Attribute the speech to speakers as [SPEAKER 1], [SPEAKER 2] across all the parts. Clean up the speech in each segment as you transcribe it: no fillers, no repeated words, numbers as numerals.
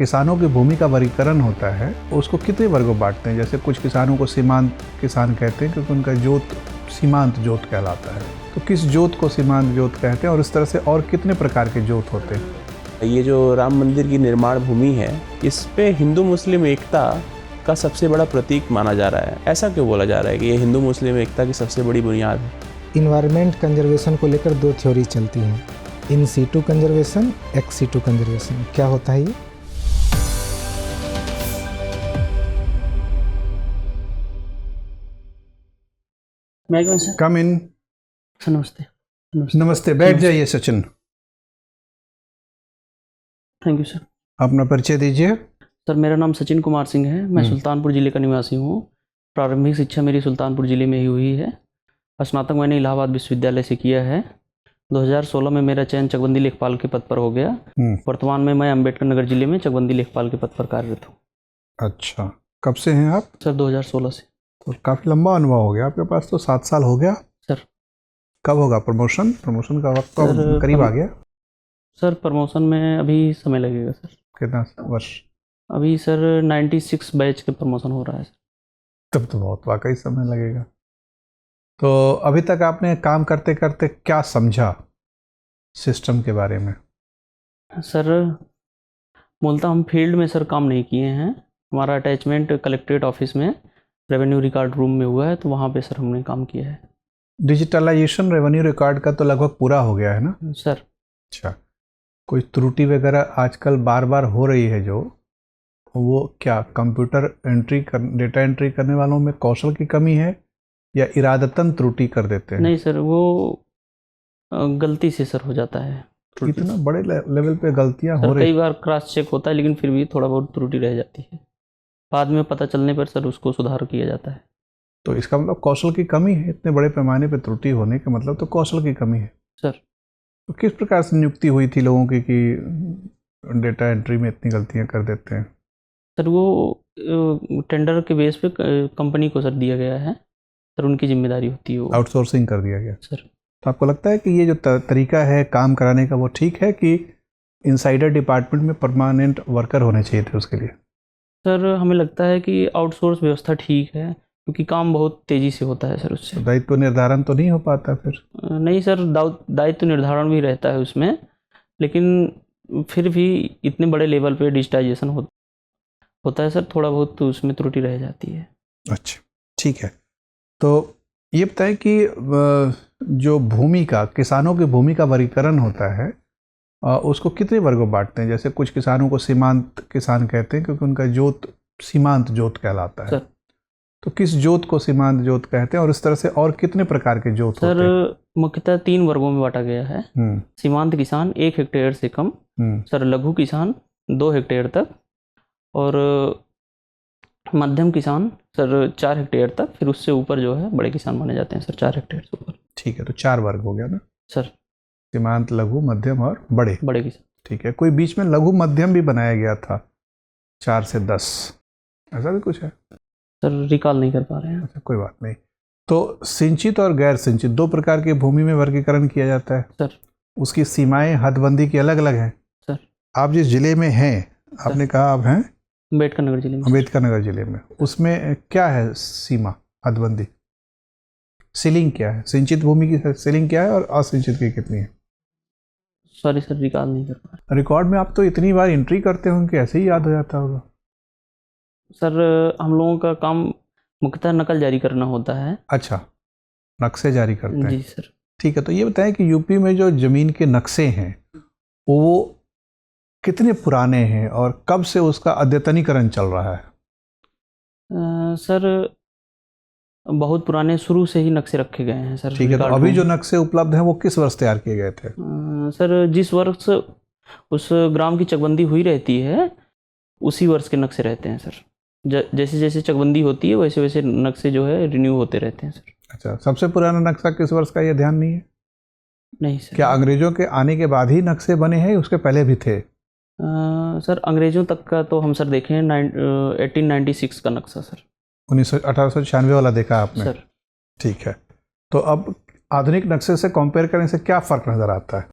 [SPEAKER 1] किसानों की भूमि का वर्गीकरण होता है उसको कितने वर्गों में बांटते हैं? जैसे कुछ किसानों को सीमांत किसान कहते हैं क्योंकि उनका जोत सीमांत जोत कहलाता है। तो किस जोत को सीमांत जोत कहते हैं और इस तरह से और कितने प्रकार के जोत होते हैं?
[SPEAKER 2] ये जो राम मंदिर की निर्माण भूमि है, इस पे हिंदू मुस्लिम एकता का सबसे बड़ा प्रतीक माना जा रहा है। ऐसा क्यों बोला जा रहा है कि ये हिंदू मुस्लिम एकता की सबसे बड़ी बुनियाद है?
[SPEAKER 3] इन्वायरमेंट कंजर्वेशन को लेकर दो थ्योरी चलती हैं, in situ conservation, ex situ conservation. क्या होता है ये?
[SPEAKER 4] मैं सर
[SPEAKER 1] कम इन।
[SPEAKER 4] सर नमस्ते।
[SPEAKER 1] नमस्ते, बैठ जाइए सचिन।
[SPEAKER 4] Thank you sir.
[SPEAKER 1] अपना परिचय दीजिए।
[SPEAKER 4] सर मेरा नाम सचिन कुमार सिंह है, मैं सुल्तानपुर ज़िले का निवासी हूँ। प्रारंभिक शिक्षा मेरी सुल्तानपुर ज़िले में ही हुई है। स्नातक मैंने इलाहाबाद विश्वविद्यालय से किया है। 2016 में मेरा चयन चकबंदी लेखपाल के पद पर हो गया। वर्तमान में मैं अम्बेडकर नगर जिले में चकबंदी लेखपाल के पद पर कार्यरत हूँ।
[SPEAKER 1] अच्छा, कब से हैं आप?
[SPEAKER 4] सर 2016 से।
[SPEAKER 1] तो काफ़ी लंबा अनुभव हो गया आपके पास, तो 7 साल हो गया
[SPEAKER 4] सर।
[SPEAKER 1] कब होगा प्रमोशन? प्रमोशन का वक्त तो करीब आ गया।
[SPEAKER 4] सर प्रमोशन में अभी समय लगेगा सर।
[SPEAKER 1] कितना वर्ष?
[SPEAKER 4] अभी सर 96 बैच के प्रमोशन हो रहा है सर।
[SPEAKER 1] तब तो बहुत वाकई समय लगेगा। तो अभी तक आपने काम करते करते क्या समझा सिस्टम के बारे में?
[SPEAKER 4] सर मूलतः हम फील्ड में सर काम नहीं किए हैं। हमारा अटैचमेंट कलेक्ट्रेट ऑफिस में रेवेन्यू रिकॉर्ड रूम में हुआ है, तो वहाँ पे सर हमने काम किया है।
[SPEAKER 1] डिजिटलाइजेशन रेवेन्यू रिकॉर्ड का तो लगभग पूरा हो गया है ना
[SPEAKER 4] सर?
[SPEAKER 1] अच्छा, कोई त्रुटि वगैरह आजकल बार बार हो रही है जो, वो क्या कंप्यूटर डेटा एंट्री करने वालों में कौशल की कमी है या इरादतन त्रुटि कर देते हैं?
[SPEAKER 4] नहीं सर, वो गलती से सर हो जाता है।
[SPEAKER 1] इतना बड़े लेवल पे गलतियां हो रही
[SPEAKER 4] कई बार क्रॉस चेक होता है लेकिन फिर भी थोड़ा बहुत त्रुटि रह जाती है। बाद में पता चलने पर सर उसको सुधार किया जाता है।
[SPEAKER 1] तो इसका मतलब कौशल की कमी है। इतने बड़े पैमाने पे त्रुटि होने का मतलब तो कौशल की कमी है
[SPEAKER 4] सर।
[SPEAKER 1] तो किस प्रकार से नियुक्ति हुई थी लोगों की कि डेटा एंट्री में इतनी गलतियां कर देते हैं?
[SPEAKER 4] सर वो टेंडर के बेस पे कंपनी को सर दिया गया है सर, उनकी जिम्मेदारी होती है।
[SPEAKER 1] आउटसोर्सिंग कर दिया गया
[SPEAKER 4] सर।
[SPEAKER 1] तो आपको लगता है कि ये जो तरीका है काम कराने का वो ठीक है कि इनसाइडर डिपार्टमेंट में परमानेंट वर्कर होने चाहिए थे उसके लिए?
[SPEAKER 4] सर हमें लगता है कि आउटसोर्स व्यवस्था ठीक है, क्योंकि काम बहुत तेज़ी से होता है सर उससे।
[SPEAKER 1] तो दायित्व निर्धारण तो नहीं हो पाता फिर?
[SPEAKER 4] नहीं सर, दायित्व निर्धारण भी रहता है उसमें, लेकिन फिर भी इतने बड़े लेवल पे डिजिटाइजेशन होता है सर, थोड़ा बहुत तो उसमें त्रुटि रह जाती है।
[SPEAKER 1] अच्छा, ठीक है। तो ये बताएं कि जो भूमि का, किसानों की भूमि का वर्गीकरण होता है उसको कितने वर्गों में बांटते हैं? जैसे कुछ किसानों को सीमांत किसान कहते हैं क्योंकि उनका जोत सीमांत जोत कहलाता है।
[SPEAKER 4] सर।
[SPEAKER 1] तो किस जोत को सीमांत जोत कहते हैं और इस तरह से और कितने प्रकार के जोत होते हैं?
[SPEAKER 4] सर मुख्यतः 3 वर्गों में बांटा गया है। सीमांत किसान 1 हेक्टेयर से कम, सर लघु किसान 2 हेक्टेयर तक, और मध्यम किसान सर 4 हेक्टेयर तक, फिर उससे ऊपर जो है बड़े किसान माने जाते हैं सर 4 हेक्टेयर से ऊपर।
[SPEAKER 1] ठीक है, तो 4 वर्ग हो गया ना
[SPEAKER 4] सर?
[SPEAKER 1] सीमांत, लघु, मध्यम और बड़े
[SPEAKER 4] किसान। ठीक
[SPEAKER 1] है। कोई बीच में लघु मध्यम भी बनाया गया था 4 से 10, ऐसा भी कुछ है
[SPEAKER 4] सर? रिकॉल नहीं कर पा रहे हैं।
[SPEAKER 1] अच्छा, कोई बात नहीं। तो सिंचित और गैर सिंचित 2 प्रकार की भूमि में वर्गीकरण किया जाता है
[SPEAKER 4] सर।
[SPEAKER 1] उसकी सीमाएं हदबंदी की अलग अलग हैं
[SPEAKER 4] सर।
[SPEAKER 1] आप जिस जिले में हैं, आपने कहा आप हैं
[SPEAKER 4] अम्बेडकर नगर जिले में।
[SPEAKER 1] अम्बेडकर नगर जिले में, उसमें क्या है सीमा हदबंदी? सीलिंग क्या है? सिंचित भूमि की सीलिंग क्या है और असिंचित की कितनी है?
[SPEAKER 4] सॉरी सर, रिकॉल नहीं कर पा रहे।
[SPEAKER 1] रिकॉर्ड में आप तो इतनी बार एंट्री करते होंगे, ऐसे ही याद हो जाता होगा।
[SPEAKER 4] सर हम लोगों का काम मुख्यतः नकल जारी करना होता है।
[SPEAKER 1] अच्छा, नक्शे जारी करते हैं?
[SPEAKER 4] जी सर।
[SPEAKER 1] ठीक है, तो ये बताएं कि यूपी में जो जमीन के नक्शे हैं वो कितने पुराने हैं और कब से उसका अद्यतनीकरण चल रहा है?
[SPEAKER 4] सर बहुत पुराने, शुरू से ही नक्शे रखे गए हैं सर।
[SPEAKER 1] ठीक है, तो अभी जो नक्शे उपलब्ध हैं वो किस वर्ष तैयार किए गए थे?
[SPEAKER 4] सर जिस वर्ष उस ग्राम की चकबंदी हुई रहती है उसी वर्ष के नक्शे रहते हैं सर। जैसे जैसे चकबंदी होती है वैसे वैसे नक्शे जो है रिन्यू होते रहते हैं सर।
[SPEAKER 1] अच्छा, सबसे पुराना नक्शा किस वर्ष का, ये ध्यान नहीं है?
[SPEAKER 4] नहीं सर।
[SPEAKER 1] क्या अंग्रेजों के आने के बाद ही नक्शे बने हैं, उसके पहले भी थे?
[SPEAKER 4] सर अंग्रेजों तक का तो हम सर देखें 1896 का नक्शा सर।
[SPEAKER 1] 1896 वाला देखा आपने?
[SPEAKER 4] सर।
[SPEAKER 1] ठीक है, तो अब आधुनिक नक्शे से कंपेयर करने से क्या फ़र्क नज़र आता है?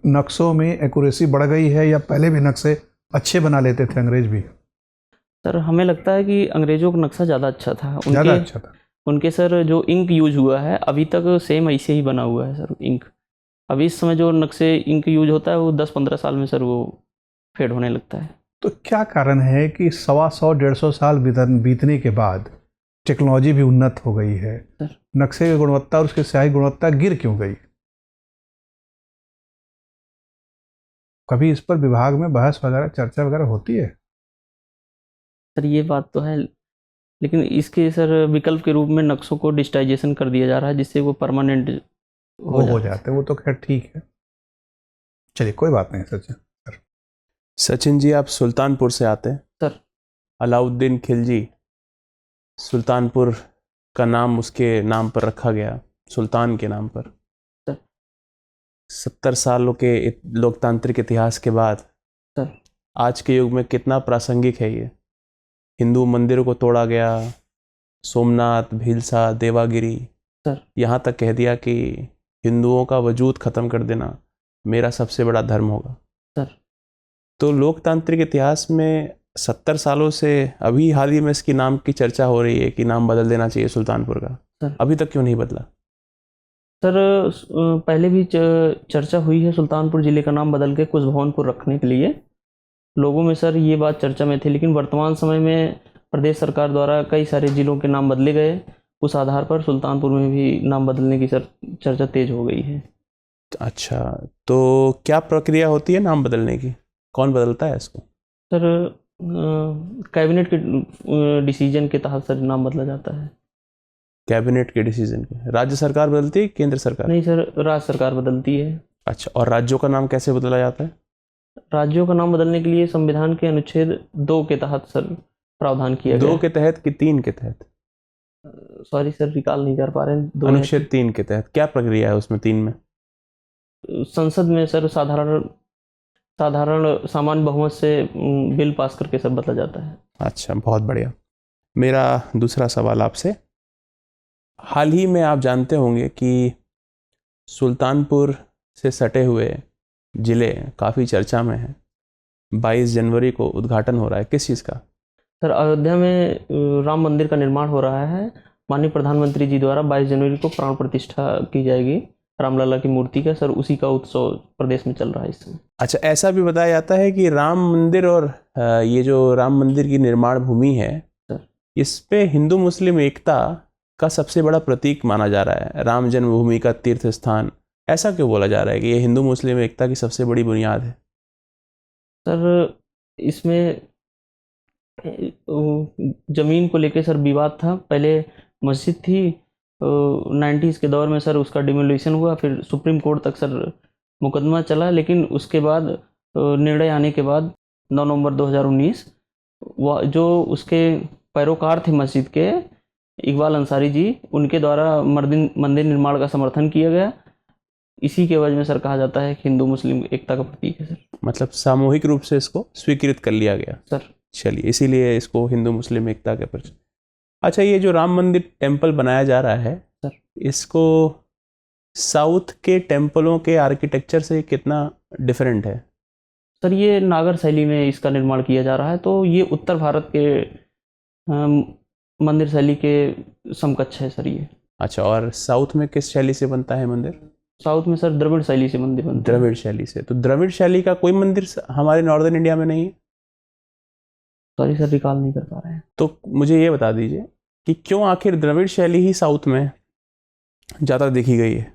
[SPEAKER 1] नक्शों में एक्यूरेसी बढ़ गई है या पहले भी नक्शे अच्छे बना लेते थे अंग्रेज भी,
[SPEAKER 4] सर हमें लगता है कि अंग्रेज़ों का नक्शा ज़्यादा अच्छा था।
[SPEAKER 1] ज़्यादा अच्छा था।
[SPEAKER 4] उनके सर जो इंक यूज हुआ है अभी तक सेम ऐसे ही बना हुआ है सर इंक। अभी इस समय जो नक्शे इंक यूज होता है वो 10-15 साल में सर वो फेड होने लगता है।
[SPEAKER 1] तो क्या कारण है कि 125-150 साल बीतने के बाद टेक्नोलॉजी भी उन्नत हो गई है,
[SPEAKER 4] सर
[SPEAKER 1] नक्शे की गुणवत्ता और उसकी स्याही गुणवत्ता गिर क्यों गई? कभी इस पर विभाग में बहस वगैरह, चर्चा वगैरह होती है?
[SPEAKER 4] सर ये बात तो है, लेकिन इसके सर विकल्प के रूप में नक्शों को डिजिटाइजेशन कर दिया जा रहा है जिससे वो परमानेंट
[SPEAKER 1] वो हो जाते हैं, वो तो खैर ठीक है। चलिए कोई बात नहीं सचिन।
[SPEAKER 2] सचिन जी, आप सुल्तानपुर से आते हैं।
[SPEAKER 4] सर
[SPEAKER 2] अलाउद्दीन खिलजी, सुल्तानपुर का नाम उसके नाम पर रखा गया, सुल्तान के नाम पर।
[SPEAKER 4] सर
[SPEAKER 2] 70 सालों के लोकतांत्रिक इतिहास के बाद
[SPEAKER 4] सर
[SPEAKER 2] आज के युग में कितना प्रासंगिक है ये? हिंदू मंदिरों को तोड़ा गया, सोमनाथ, भीलसा, देवागिरी,
[SPEAKER 4] सर
[SPEAKER 2] यहाँ तक कह दिया कि हिंदुओं का वजूद ख़त्म कर देना मेरा सबसे बड़ा धर्म होगा।
[SPEAKER 4] सर
[SPEAKER 2] तो लोकतांत्रिक इतिहास में 70 सालों से अभी हाल ही में इसकी नाम की चर्चा हो रही है कि नाम बदल देना चाहिए सुल्तानपुर का।
[SPEAKER 4] सर
[SPEAKER 2] अभी तक क्यों नहीं बदला?
[SPEAKER 4] सर पहले भी चर्चा हुई है सुल्तानपुर ज़िले का नाम बदल के कुशभवनपुर रखने के लिए। लोगों में सर ये बात चर्चा में थी, लेकिन वर्तमान समय में प्रदेश सरकार द्वारा कई सारे ज़िलों के नाम बदले गए। उस आधार पर सुल्तानपुर में भी नाम बदलने की सर चर्चा तेज हो गई है।
[SPEAKER 2] अच्छा, तो क्या प्रक्रिया होती है नाम बदलने की? कौन बदलता है इसको?
[SPEAKER 4] सर कैबिनेट के डिसीजन के तहत सर नाम बदला जाता है।
[SPEAKER 2] कैबिनेट के डिसीजन के? राज्य सरकार बदलती है, केंद्र सरकार?
[SPEAKER 4] नहीं सर, राज्य सरकार बदलती है।
[SPEAKER 2] अच्छा, और राज्यों का नाम कैसे बदला जाता है?
[SPEAKER 4] राज्यों का नाम बदलने के लिए संविधान के अनुच्छेद 2 के तहत सर प्रावधान किया गया।
[SPEAKER 2] 2 के तहत कि 3 के तहत?
[SPEAKER 4] सॉरी सर, रिकॉल नहीं कर पा रहे हैं।
[SPEAKER 2] अनुच्छेद 3 के तहत क्या प्रक्रिया है उसमें? 3 में
[SPEAKER 4] संसद में सर साधारण सामान्य बहुमत से बिल पास करके सब बदला जाता है।
[SPEAKER 2] अच्छा, बहुत बढ़िया। मेरा दूसरा सवाल आपसे, हाल ही में आप जानते होंगे कि सुल्तानपुर से सटे हुए ज़िले काफ़ी चर्चा में हैं। 22 जनवरी को उद्घाटन हो रहा है, किस चीज़ का?
[SPEAKER 4] सर अयोध्या में राम मंदिर का निर्माण हो रहा है। माननीय प्रधानमंत्री जी द्वारा 22 जनवरी को प्राण प्रतिष्ठा की जाएगी रामलला की मूर्ति का। सर उसी का उत्सव प्रदेश में चल रहा है इस समय।
[SPEAKER 2] अच्छा, ऐसा भी बताया जाता है कि राम मंदिर और ये जो राम मंदिर की निर्माण भूमि है, इस पे हिंदू मुस्लिम एकता का सबसे बड़ा प्रतीक माना जा रहा है। राम जन्मभूमि का तीर्थ स्थान, ऐसा क्यों बोला जा रहा है कि ये हिंदू मुस्लिम एकता की सबसे बड़ी बुनियाद है?
[SPEAKER 4] सर इसमें ज़मीन को लेके सर विवाद था। पहले मस्जिद थी, 90s के दौर में सर उसका डिमोलिशन हुआ, फिर सुप्रीम कोर्ट तक सर मुकदमा चला, लेकिन उसके बाद निर्णय आने के बाद 9 नवंबर 2019 जो उसके पैरोकार थे मस्जिद के, इकबाल अंसारी जी, उनके द्वारा मंदिर निर्माण का समर्थन किया गया। इसी के वजह में सर कहा जाता है कि हिंदू मुस्लिम एकता का प्रतीक है सर।
[SPEAKER 2] मतलब सामूहिक रूप से इसको स्वीकृत कर लिया गया
[SPEAKER 4] सर।
[SPEAKER 2] चलिए, इसीलिए इसको हिंदू मुस्लिम एकता के परिचय। अच्छा, ये जो राम मंदिर टेम्पल बनाया जा रहा है
[SPEAKER 4] सर,
[SPEAKER 2] इसको साउथ के टेम्पलों के आर्किटेक्चर से कितना डिफरेंट है?
[SPEAKER 4] सर ये नागर शैली में इसका निर्माण किया जा रहा है, तो ये उत्तर भारत के मंदिर शैली के समकक्ष है सर ये।
[SPEAKER 2] अच्छा, और साउथ में किस शैली से बनता है मंदिर?
[SPEAKER 4] साउथ में सर द्रविड़ शैली से मंदिर बनता है।
[SPEAKER 2] द्रविड़ शैली से? तो द्रविड़ शैली का कोई मंदिर हमारे नॉर्दर्न इंडिया में नहीं है?
[SPEAKER 4] सॉरी सर, रिकॉल नहीं कर पा रहे हैं।
[SPEAKER 2] तो मुझे ये बता दीजिए कि क्यों आखिर द्रविड़ शैली ही साउथ में ज़्यादा देखी गई है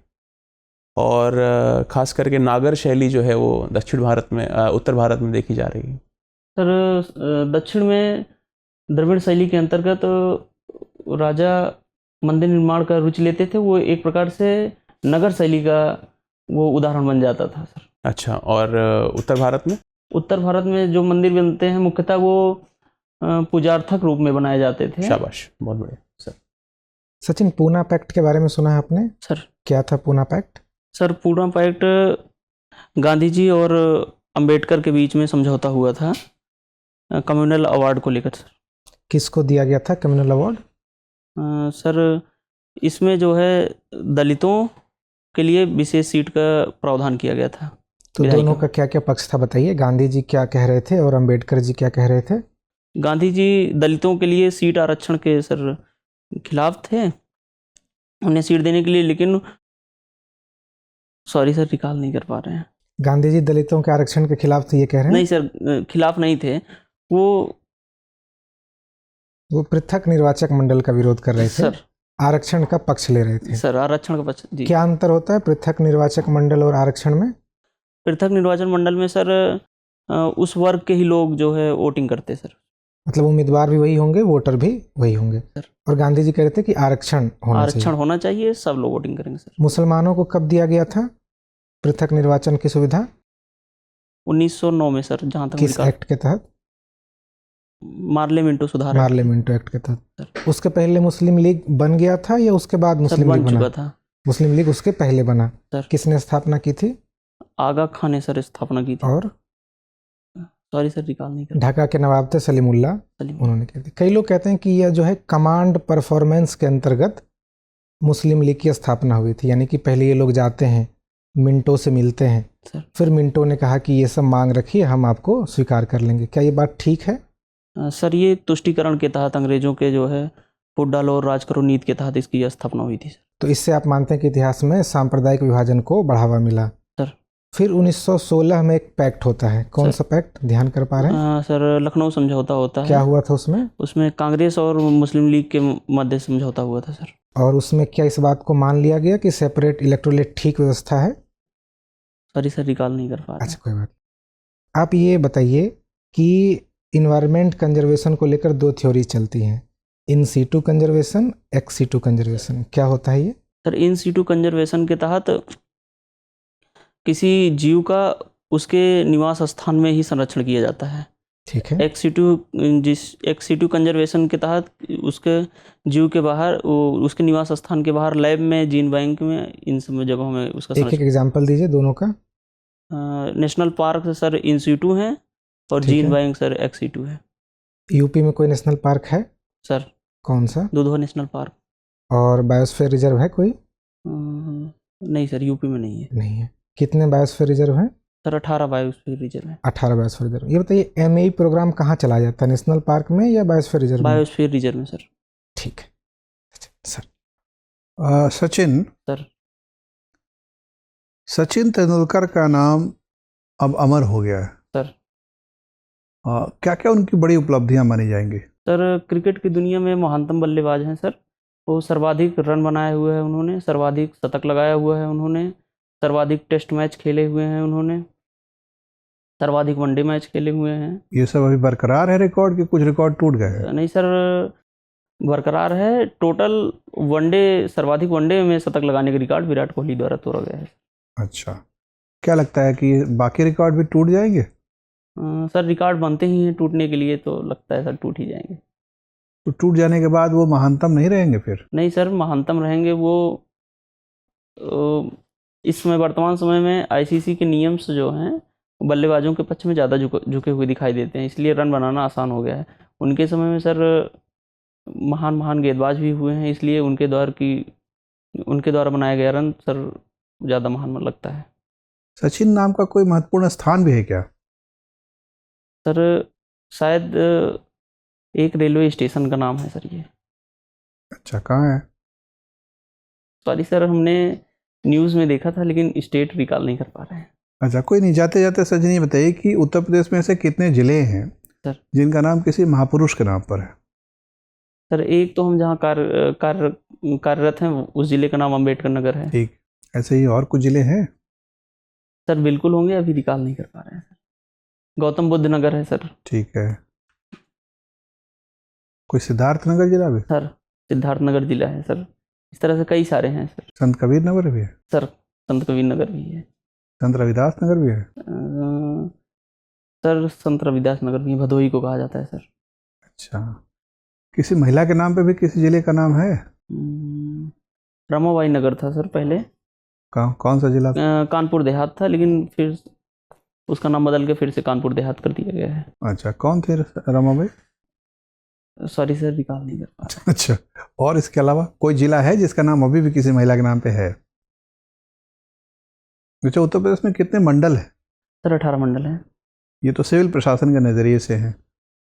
[SPEAKER 2] और ख़ास करके नागर शैली जो है वो दक्षिण भारत में, उत्तर भारत में देखी जा रही है?
[SPEAKER 4] सर दक्षिण में द्रविड़ शैली के अंतर्गत राजा मंदिर निर्माण का रुचि लेते थे, वो एक प्रकार से नगर शैली का वो उदाहरण बन जाता था सर।
[SPEAKER 2] अच्छा, और उत्तर भारत में?
[SPEAKER 4] उत्तर भारत में जो मंदिर बनते हैं मुख्यतः वो पूजार्थक रूप में बनाए जाते थे।
[SPEAKER 2] शाबाश, बहुत बढ़िया सर।
[SPEAKER 3] सचिन, पूना पैक्ट के बारे में सुना है आपने?
[SPEAKER 4] सर
[SPEAKER 3] क्या था Poona pact?
[SPEAKER 4] Sir Poona pact Gandhi ji और अंबेडकर के बीच में समझौता हुआ था कम्युनल अवार्ड को लेकर। सर
[SPEAKER 3] किसको दिया गया था कम्युनल अवार्ड?
[SPEAKER 4] सर इसमें जो है दलितों के लिए विशेष सीट का प्रावधान किया गया था।
[SPEAKER 3] तो
[SPEAKER 4] विधायिका।
[SPEAKER 3] दोनों का क्या क्या पक्ष था बताइए, गांधी जी क्या कह रहे थे और अंबेडकर जी क्या कह रहे थे?
[SPEAKER 4] गांधी जी दलितों के लिए सीट आरक्षण के सर खिलाफ थे, उन्हें सीट देने के लिए, लेकिन सॉरी सर रिकॉल नहीं कर पा रहे हैं।
[SPEAKER 3] गांधी जी दलितों के आरक्षण के खिलाफ थे ये कह रहे हैं?
[SPEAKER 4] नहीं सर, खिलाफ नहीं थे
[SPEAKER 3] वो पृथक निर्वाचक मंडल का विरोध कर रहे थे,
[SPEAKER 4] सर।
[SPEAKER 3] आरक्षण का पक्ष ले रहे थे।
[SPEAKER 4] सर आरक्षण का पक्ष जी।
[SPEAKER 3] क्या अंतर होता है पृथक निर्वाचक मंडल और आरक्षण में?
[SPEAKER 4] पृथक निर्वाचन मंडल में सर उस वर्ग के ही लोग जो है वोटिंग करते सर।
[SPEAKER 3] मतलब उम्मीदवार भी वही होंगे, वोटर भी वही होंगे।
[SPEAKER 4] सर।
[SPEAKER 3] और गांधी जी कह रहे थे कि आरक्षण होना
[SPEAKER 4] आरक्षण
[SPEAKER 3] चाहिए।
[SPEAKER 4] होना चाहिए, सब लोग वोटिंग करेंगे सर।
[SPEAKER 3] मुसलमानों को कब दिया गया था पृथक निर्वाचन की सुविधा?
[SPEAKER 4] 1909 में सर, जहाँ तक
[SPEAKER 3] किस
[SPEAKER 4] मुझे
[SPEAKER 3] एक्ट के तहत?
[SPEAKER 4] मार्ले मिंटो सुधार एक्ट।
[SPEAKER 3] पार्लियामेंट एक्ट के तहत। उसके पहले मुस्लिम लीग बन गया था या उसके बाद
[SPEAKER 4] सर
[SPEAKER 3] मुस्लिम लीग
[SPEAKER 4] बन
[SPEAKER 3] बना?
[SPEAKER 4] चुका था
[SPEAKER 3] मुस्लिम लीग उसके पहले बना।
[SPEAKER 4] सर।
[SPEAKER 3] किसने स्थापना की थी?
[SPEAKER 4] आगा खान ने सर स्थापना की थी।
[SPEAKER 3] और
[SPEAKER 4] सॉरी सर रिकॉल नहीं कर
[SPEAKER 3] ढाका के नवाब थे सलीमुल्लाह,
[SPEAKER 4] सलीम।
[SPEAKER 3] उन्होंने की थी। कई लोग कहते हैं कि यह जो है कमांड परफॉर्मेंस के अंतर्गत मुस्लिम लीग की स्थापना हुई थी, यानी कि पहले ये लोग जाते हैं, मिंटो से मिलते हैं,
[SPEAKER 4] सर।
[SPEAKER 3] फिर मिंटो ने कहा कि ये सब मांग रखिए, हम आपको स्वीकार कर लेंगे। क्या ये बात ठीक है?
[SPEAKER 4] सर ये तुष्टीकरण के तहत अंग्रेजों के जो है फूट डालो और राज करो नीति के तहत इसकी स्थापना हुई थी सर।
[SPEAKER 3] तो इससे आप मानते हैं कि इतिहास में सांप्रदायिक विभाजन को बढ़ावा मिला।
[SPEAKER 4] सर।
[SPEAKER 3] फिर 1916 में एक पैक्ट होता है, कौन
[SPEAKER 4] सर।
[SPEAKER 3] सा पैक्ट, ध्यान कर पा रहे हैं?
[SPEAKER 4] सर लखनऊ समझौता होता है।
[SPEAKER 3] क्या हुआ था उसमें?
[SPEAKER 4] उसमें कांग्रेस और मुस्लिम लीग के मध्य समझौता हुआ था सर।
[SPEAKER 3] और उसमें क्या इस बात को मान लिया गया कि सेपरेट इलेक्टोरेट ठीक व्यवस्था है?
[SPEAKER 4] सॉरी सर रिकॉल नहीं कर पा रहे
[SPEAKER 3] अच्छा कोई बात नहीं। आप ये बताइए कि इन्वायरमेंट कंजर्वेशन को लेकर दो थ्योरी चलती हैं, in situ conservation, ex situ conservation. क्या होता है ये?
[SPEAKER 4] सर इन सीटू कंजर्वेशन के तहत किसी जीव का उसके निवास स्थान में ही संरक्षण किया जाता है।
[SPEAKER 3] ठीक है।
[SPEAKER 4] एक्स सीटू कंजर्वेशन के तहत उसके जीव के बाहर उसके निवास स्थान के बाहर लैब में, जीन बैंक में, इन सब जगहों में उसका
[SPEAKER 3] एक एक एग्जांपल दीजिए दोनों का।
[SPEAKER 4] National park sir in situ है और
[SPEAKER 3] ठीक
[SPEAKER 4] जीन
[SPEAKER 3] है।
[SPEAKER 4] बैंक सर एक्स सीटू है।
[SPEAKER 3] यूपी में कोई नेशनल पार्क है?
[SPEAKER 4] सर
[SPEAKER 3] कौन सा?
[SPEAKER 4] Dudhwa national park.
[SPEAKER 3] और बायोस्फीयर रिजर्व है कोई?
[SPEAKER 4] नहीं सर यूपी में नहीं है।
[SPEAKER 3] नहीं है। कितने बायोस्फीयर रिजर्व हैं?
[SPEAKER 4] सर 18 बायोस्फीयर रिजर्व है।
[SPEAKER 3] 18 बायोस्फीयर रिजर्व। ये बताइए एमएई प्रोग्राम कहाँ चलाया जाता है, नेशनल पार्क में या बायोस्फीयर रिजर्व में?
[SPEAKER 4] बायोस्फीयर रिजर्व में सर।
[SPEAKER 3] ठीक है सर।
[SPEAKER 1] सचिन,
[SPEAKER 4] सर
[SPEAKER 1] सचिन तेंदुलकर का नाम अब अमर हो गया है
[SPEAKER 4] सर।
[SPEAKER 1] क्या क्या उनकी बड़ी उपलब्धियां मानी जाएंगी?
[SPEAKER 4] सर क्रिकेट की दुनिया में महानतम बल्लेबाज हैं सर। वो सर्वाधिक रन बनाए हुए हैं उन्होंने, सर्वाधिक शतक लगाया हुआ है उन्होंने, सर्वाधिक टेस्ट मैच खेले हुए हैं उन्होंने, सर्वाधिक वनडे मैच खेले हुए हैं।
[SPEAKER 1] ये सब अभी बरकरार है रिकॉर्ड कि कुछ रिकॉर्ड टूट गए हैं?
[SPEAKER 4] नहीं सर बरकरार है। टोटल वनडे, सर्वाधिक वनडे में शतक लगाने का रिकॉर्ड विराट कोहली द्वारा तोड़ा गया है।
[SPEAKER 1] अच्छा, क्या लगता है कि बाकी रिकॉर्ड भी टूट जाएंगे?
[SPEAKER 4] सर रिकॉर्ड बनते ही हैं टूटने के लिए, तो लगता है सर टूट ही जाएंगे।
[SPEAKER 1] तो टूट जाने के बाद वो महानतम नहीं रहेंगे फिर?
[SPEAKER 4] नहीं सर महानतम रहेंगे वो। इस समय वर्तमान समय में आईसीसी के नियम्स जो हैं बल्लेबाजों के पक्ष में ज़्यादा झुके हुए दिखाई देते हैं, इसलिए रन बनाना आसान हो गया है। उनके समय में सर महान गेंदबाज भी हुए हैं, इसलिए उनके द्वारा बनाया गया रन सर ज़्यादा महान लगता है।
[SPEAKER 1] सचिन नाम का कोई महत्वपूर्ण स्थान भी है क्या?
[SPEAKER 4] सर शायद एक रेलवे स्टेशन का नाम है सर ये।
[SPEAKER 1] अच्छा, कहाँ है?
[SPEAKER 4] सॉरी सर हमने न्यूज़ में देखा था लेकिन स्टेट रिकॉल नहीं कर पा रहे हैं।
[SPEAKER 1] अच्छा, कोई नहीं। जाते जाते सचिन ये बताइए कि उत्तर प्रदेश में ऐसे कितने जिले हैं
[SPEAKER 4] सर
[SPEAKER 1] जिनका नाम किसी महापुरुष के नाम पर है?
[SPEAKER 4] सर एक तो हम जहाँ कार्यरत हैं उस जिले का नाम अम्बेडकर नगर है।
[SPEAKER 1] ठीक, ऐसे ही और कुछ जिले हैं?
[SPEAKER 4] सर बिल्कुल होंगे, अभी रिकॉल नहीं कर पा रहे हैं सर। गौतम बुद्ध नगर है सर।
[SPEAKER 1] ठीक है। कोई सिद्धार्थ नगर जिला भी?
[SPEAKER 4] सर सिद्धार्थ नगर जिला है सर। इस तरह से कई सारे हैं सर।
[SPEAKER 1] संत कबीर नगर भी है?
[SPEAKER 4] सर संत कबीर नगर भी है।
[SPEAKER 1] संत रविदास नगर भी है?
[SPEAKER 4] सर संत रविदास नगर भी भदोही को कहा जाता है सर।
[SPEAKER 1] अच्छा, किसी महिला के नाम पे भी किसी जिले का नाम है?
[SPEAKER 4] रमाबाई नगर था सर पहले।
[SPEAKER 1] कौन सा जिला?
[SPEAKER 4] कानपुर देहात था, लेकिन फिर उसका नाम बदल के फिर से कानपुर देहात कर दिया गया है।
[SPEAKER 1] अच्छा, कौन थे रमाबाई?
[SPEAKER 4] सॉरी सर रिकॉल नहीं कर पा रहा।
[SPEAKER 1] अच्छा, और इसके अलावा कोई जिला है जिसका नाम अभी भी किसी महिला के नाम पे है? अच्छा, उत्तर प्रदेश में कितने मंडल है?
[SPEAKER 4] सर 18 मंडल हैं।
[SPEAKER 1] ये तो सिविल प्रशासन के नज़रिए से हैं।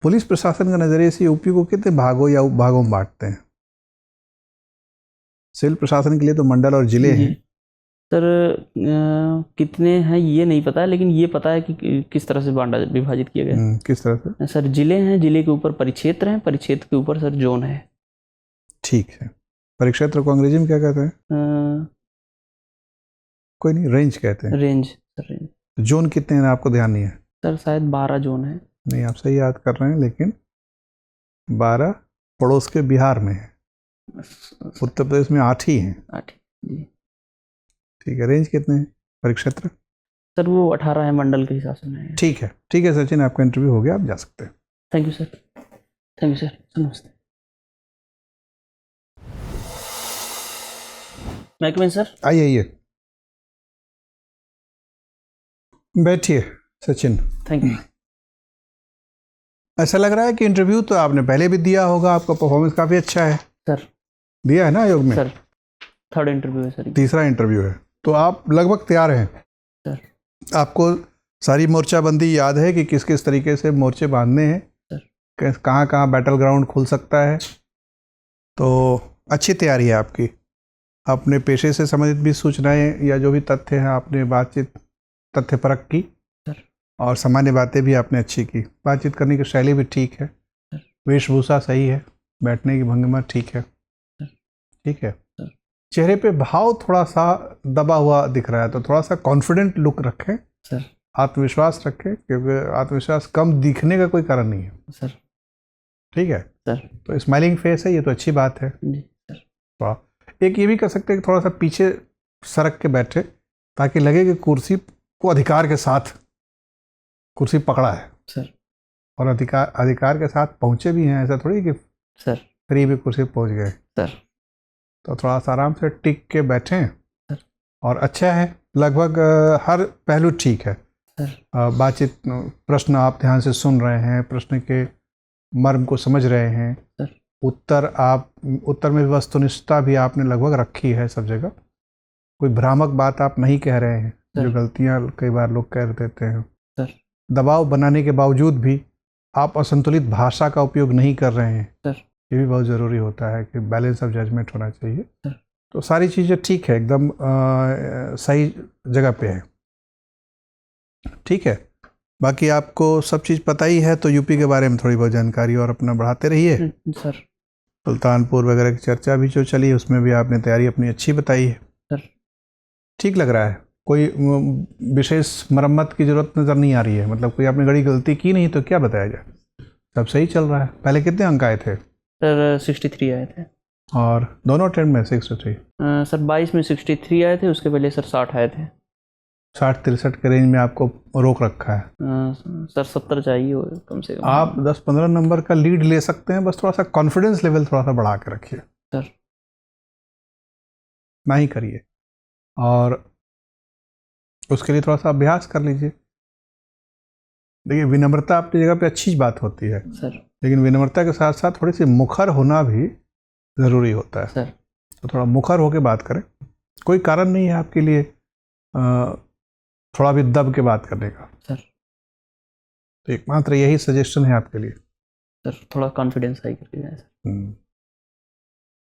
[SPEAKER 1] पुलिस प्रशासन के नज़रिए से यूपी को कितने भागों या उपभागों में बांटते हैं? सिविल प्रशासन के लिए तो मंडल और जिले
[SPEAKER 4] जी।
[SPEAKER 1] हैं।
[SPEAKER 4] सर कितने हैं ये नहीं पता है, लेकिन ये पता है कि किस तरह से बांटा विभाजित किया गया है।
[SPEAKER 1] किस तरह से?
[SPEAKER 4] सर जिले हैं, जिले के ऊपर परिक्षेत्र हैं, परिक्षेत्र के ऊपर सर जोन है।
[SPEAKER 1] ठीक है। परिक्षेत्र को अंग्रेजी में क्या कहते हैं? कोई नहीं, रेंज कहते हैं।
[SPEAKER 4] Range sir, range.
[SPEAKER 1] तो जोन कितने हैं आपको ध्यान नहीं है?
[SPEAKER 4] सर शायद 12 जोन है।
[SPEAKER 1] नहीं, आप सही याद कर रहे हैं, लेकिन 12 पड़ोस के बिहार में है। उत्तर प्रदेश में 8 ही हैं।
[SPEAKER 4] 8 जी।
[SPEAKER 1] ठीक है। रेंज कितने हैं परिक्षेत्र?
[SPEAKER 4] सर वो 18 है, मंडल के हिसाब से नहीं है।
[SPEAKER 1] ठीक है, ठीक है सचिन, आपका इंटरव्यू हो गया, आप जा सकते हैं।
[SPEAKER 4] Thank you sir. Thank you sir. नमस्ते। मैकमैन सर।
[SPEAKER 1] आइए बैठिए सचिन।
[SPEAKER 4] Thank you.
[SPEAKER 1] ऐसा लग रहा है कि इंटरव्यू तो आपने पहले भी दिया होगा, आपका परफॉर्मेंस काफ़ी अच्छा है।
[SPEAKER 4] सर
[SPEAKER 1] दिया है ना आयोग में?
[SPEAKER 4] सर 3rd इंटरव्यू है सर।
[SPEAKER 1] तीसरा इंटरव्यू है, तो आप लगभग तैयार हैं।
[SPEAKER 4] सर
[SPEAKER 1] आपको सारी मोर्चाबंदी याद है कि किस किस तरीके से मोर्चे बांधने हैं, कहाँ कहाँ बैटल ग्राउंड खुल सकता है, तो अच्छी तैयारी है आपकी। अपने पेशे से संबंधित भी सूचनाएं या जो भी तथ्य हैं आपने बातचीत तथ्य परख की, और सामान्य बातें भी आपने अच्छी की। बातचीत करने की शैली भी ठीक है, वेशभूषा सही है, बैठने की भंगिमा ठीक है। ठीक है। चेहरे पे भाव थोड़ा सा दबा हुआ दिख रहा है, तो थोड़ा सा कॉन्फिडेंट लुक रखें
[SPEAKER 4] सर।
[SPEAKER 1] आत्मविश्वास रखें, क्योंकि आत्मविश्वास कम दिखने का कोई कारण नहीं है
[SPEAKER 4] सर।
[SPEAKER 1] ठीक है
[SPEAKER 4] सर।
[SPEAKER 1] तो स्माइलिंग फेस है, ये तो अच्छी बात है।
[SPEAKER 4] जी सर।
[SPEAKER 1] तो एक ये भी कर सकते हैं कि थोड़ा सा पीछे सरक के बैठे, ताकि लगे कि कुर्सी को अधिकार के साथ कुर्सी पकड़ा है
[SPEAKER 4] सर।
[SPEAKER 1] और अधिकार के साथ पहुंचे भी हैं। ऐसा थोड़ी कि
[SPEAKER 4] सर
[SPEAKER 1] फ्री भी कुर्सी पहुंच गए।
[SPEAKER 4] सर।
[SPEAKER 1] तो थोड़ा सा आराम से टिक के बैठें,
[SPEAKER 4] सर।
[SPEAKER 1] और अच्छा है, लगभग हर पहलू ठीक है।
[SPEAKER 4] सर
[SPEAKER 1] बातचीत, प्रश्न आप ध्यान से सुन रहे हैं, प्रश्न के मर्म को समझ रहे हैं।
[SPEAKER 4] सर।
[SPEAKER 1] उत्तर में वस्तुनिष्ठता भी आपने लगभग रखी है सब जगह। कोई भ्रामक बात आप नहीं कह रहे हैं, जो गलतियां कई बार लोग कर देते हैं।
[SPEAKER 4] सर।
[SPEAKER 1] दबाव बनाने के बावजूद भी आप असंतुलित भाषा का उपयोग नहीं कर रहे हैं।
[SPEAKER 4] सर।
[SPEAKER 1] ये भी बहुत ज़रूरी होता है कि बैलेंस ऑफ जजमेंट होना चाहिए।
[SPEAKER 4] सर।
[SPEAKER 1] तो सारी चीज़ें ठीक है, एकदम सही जगह पे है। ठीक है। बाकी आपको सब चीज़ पता ही है, तो यूपी के बारे में थोड़ी बहुत जानकारी और अपना बढ़ाते रहिए।
[SPEAKER 4] सर।
[SPEAKER 1] सुल्तानपुर वगैरह की चर्चा भी जो चली, उसमें भी आपने तैयारी अपनी अच्छी बताई है।
[SPEAKER 4] सर।
[SPEAKER 1] ठीक लग रहा है, कोई विशेष मरम्मत की ज़रूरत नज़र नहीं आ रही है। मतलब कोई आपने बड़ी गलती की नहीं तो क्या बताया जाए, सब सही चल रहा है। पहले कितने अंक आए थे?
[SPEAKER 4] सर 63 आए थे।
[SPEAKER 1] और दोनों अटेम्प्ट में 63?
[SPEAKER 4] सर 22 में 63 आए थे, उसके पहले सर 60 आए थे।
[SPEAKER 1] 60-63 के रेंज में आपको रोक रखा है।
[SPEAKER 4] सर 70 चाहिए हो कम से कम।
[SPEAKER 1] आप 10-15 नंबर का लीड ले सकते हैं, बस थोड़ा सा कॉन्फिडेंस लेवल थोड़ा सा बढ़ा के रखिए
[SPEAKER 4] सर।
[SPEAKER 1] ना ही करिए, और उसके लिए थोड़ा सा अभ्यास कर लीजिए। देखिए, विनम्रता अपनी जगह पे अच्छी बात होती है
[SPEAKER 4] सर,
[SPEAKER 1] लेकिन विनम्रता के साथ साथ थोड़ी सी मुखर होना भी ज़रूरी होता है।
[SPEAKER 4] सर।
[SPEAKER 1] तो थोड़ा मुखर होकर बात करें, कोई कारण नहीं है आपके लिए थोड़ा भी दब के बात करने का।
[SPEAKER 4] सर।
[SPEAKER 1] तो एकमात्र यही सजेशन है आपके लिए।
[SPEAKER 4] सर थोड़ा कॉन्फिडेंस हाई करके जाए सर।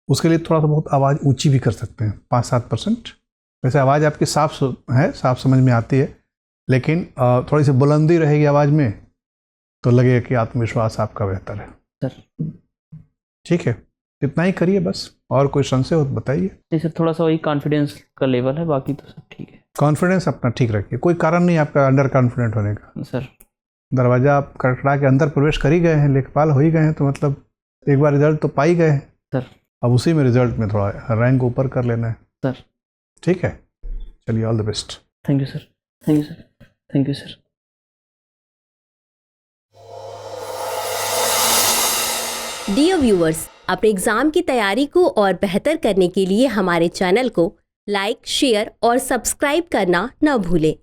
[SPEAKER 1] उसके लिए थोड़ा सा बहुत आवाज़ ऊंची भी कर सकते हैं, 5-7%। वैसे आवाज़ आपकी साफ है, साफ समझ में आती है, लेकिन थोड़ी सी बुलंदी रहेगी आवाज़ में तो लगेगा कि आत्मविश्वास आपका बेहतर है।
[SPEAKER 4] सर।
[SPEAKER 1] ठीक है, इतना ही करिए बस। और कोई संशय हो तो बताइए।
[SPEAKER 4] नहीं सर, थोड़ा सा वही कॉन्फिडेंस का लेवल है, बाकी तो सब ठीक है।
[SPEAKER 1] कॉन्फिडेंस अपना ठीक रखिए, कोई कारण नहीं आपका अंडर कॉन्फिडेंट होने का।
[SPEAKER 4] सर।
[SPEAKER 1] दरवाज़ा आप खटखटा के अंदर प्रवेश कर ही गए हैं, लेखपाल हो ही गए हैं, तो मतलब एक बार रिजल्ट तो पा ही गए हैं
[SPEAKER 4] सर।
[SPEAKER 1] अब उसी में रिजल्ट में थोड़ा रैंक ऊपर कर लेना है
[SPEAKER 4] सर।
[SPEAKER 1] ठीक है, चलिए, all the best.
[SPEAKER 4] Thank you sir. Thank you sir. Thank you sir.
[SPEAKER 5] Dear viewers, अपने एग्जाम की तैयारी को और बेहतर करने के लिए हमारे चैनल को लाइक, शेयर और सब्सक्राइब करना न भूलें।